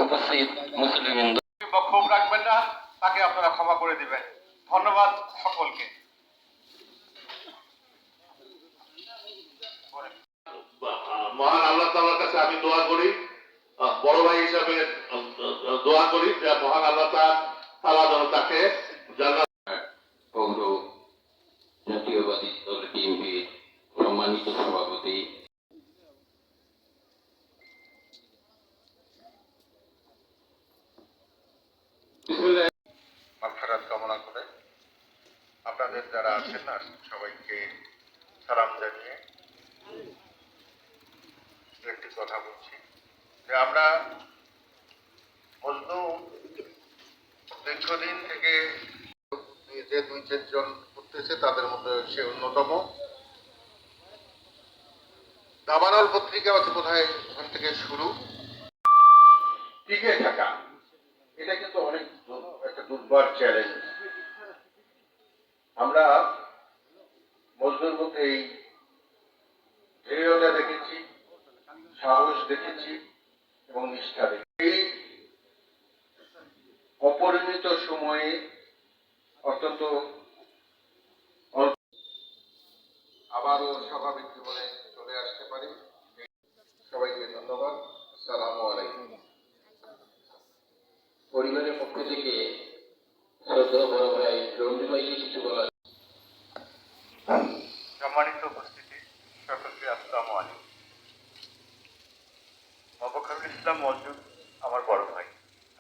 উপস্থিত মুসলিমবৃন্দ, ক্ষোভ রাখবেন না, তাকে আপনারা ক্ষমা করে দিবেন। ধন্যবাদ সকলকে। মহান আল্লাহ তাআলার কাছে আমি দোয়া করি, বড় ভাই হিসাবে দোয়া করি যে মহান আল্লাহ তাআলা যেন তাকে জান্নাত। পৌর জাতীয়বাদী দল বিএনপির সম্মানিত সভাপতি মাগফিরাত কামনা করে আপনাদের যারা আছেন না সবাইকে সালাম জানিয়ে একটি কথা বলছি যে আমরা মজলুম দীর্ঘদিন থেকে যে 2-4 জন করতেছে তাদের মধ্যে সে অন্যতম। দাবানল পত্রিকা আছে বোধহয় ওখান থেকে শুরু। টিকে থাকা এটা কিন্তু অনেক একটা দুর্বার চ্যালেঞ্জ। আমরা মজলুর মধ্যে এই দৃঢ়তা দেখেছি, সাহস দেখেছি এবং নিষ্ঠা দেখেছি। এই অপরিমিত সময়ে অত্যন্ত আবারও স্বাভাবিক জীবনে চলে আসতে পারি। সবাইকে ধন্যবাদ। আসসালামু আলাইকুম। পরিবারের পক্ষ থেকে শ্রদ্ধেয় বড় ভাই রঞ্জু ভাইকে কিছু বলার। সম্মানিত উপস্থিতি, সকলকে আসসালামু আলাইকুম। মবখারুল ইসলাম মওজুদ আমার বড় ভাই,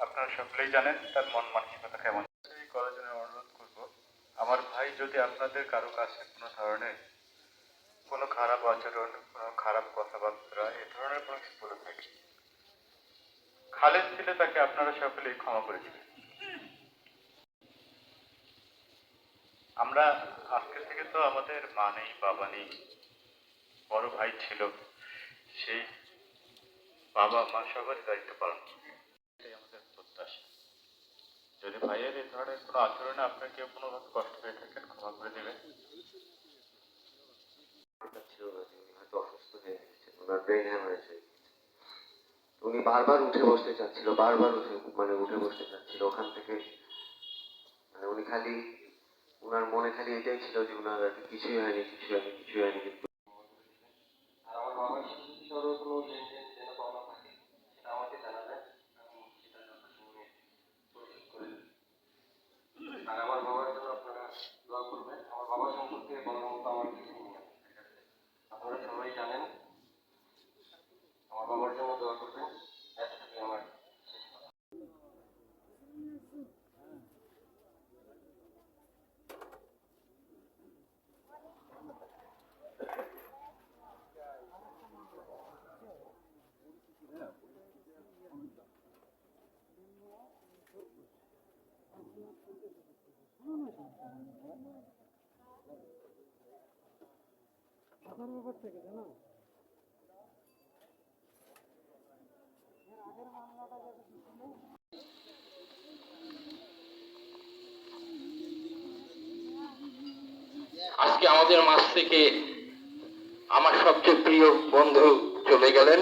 আপনারা সকলেই জানেন তার মন মানসিকতা কেমন। এই করার জন্য অনুরোধ করব, আমার ভাই যদি আপনাদের কারো কাছে কোনো ধরনের কোনো খারাপ আচরণ, কোনো খারাপ কথাবার্তা এ ধরনের কোনো কিছু বলে থাকে, খালেদ ছিল তাকে আপনারা সকলেই ক্ষমা করে দিবেন। আমরা আজকে থেকে তো আমাদের মা নেই, বাবা নেই, বড় ভাই ছিল, সেই বাবা মা সবারই দায়িত্ব পালন করবে, এটাই আমাদের প্রত্যাশা। যদি ভাইয়ের এই ধরনের কোনো আচরণে আপনার কেউ কোনোভাবে কষ্ট পেয়ে থাকেন, ক্ষমা করে দেবেন। হয়তো অসুস্থ হয়ে গেছে, ওনার ব্রেন হ্যামারেজ হয়ে গেছে। উনি বারবার উঠে বসতে চাচ্ছিল, উঠে বসতে চাচ্ছিল ওখান থেকে। উনি খালি, ওনার মনে খালি এটাই ছিল যে ওনার আর কিছুই হয়নি। কিন্তু আর আমার বাবার সাথে যদি কারো কোনো লেনদেন দেনা পাওনা থাকে সেটা আমাকে জানাবেন, আমি সেটা আপনার সঙ্গে পরিশোধ করে দেব। আর আমার বাবার জন্য আপনারা দোয়া করবেন। আমার বাবার সম্পর্কে বলার মতো আমার কিছু নেই। আপনারা সবাই জানেন, আমার বাবার জন্য দোয়া করবেন। এতটুকুই আমার শেষ কথা। আজকে আমাদের মাঝ থেকে আমার সবচেয়ে প্রিয় বন্ধু চলে গেলেন।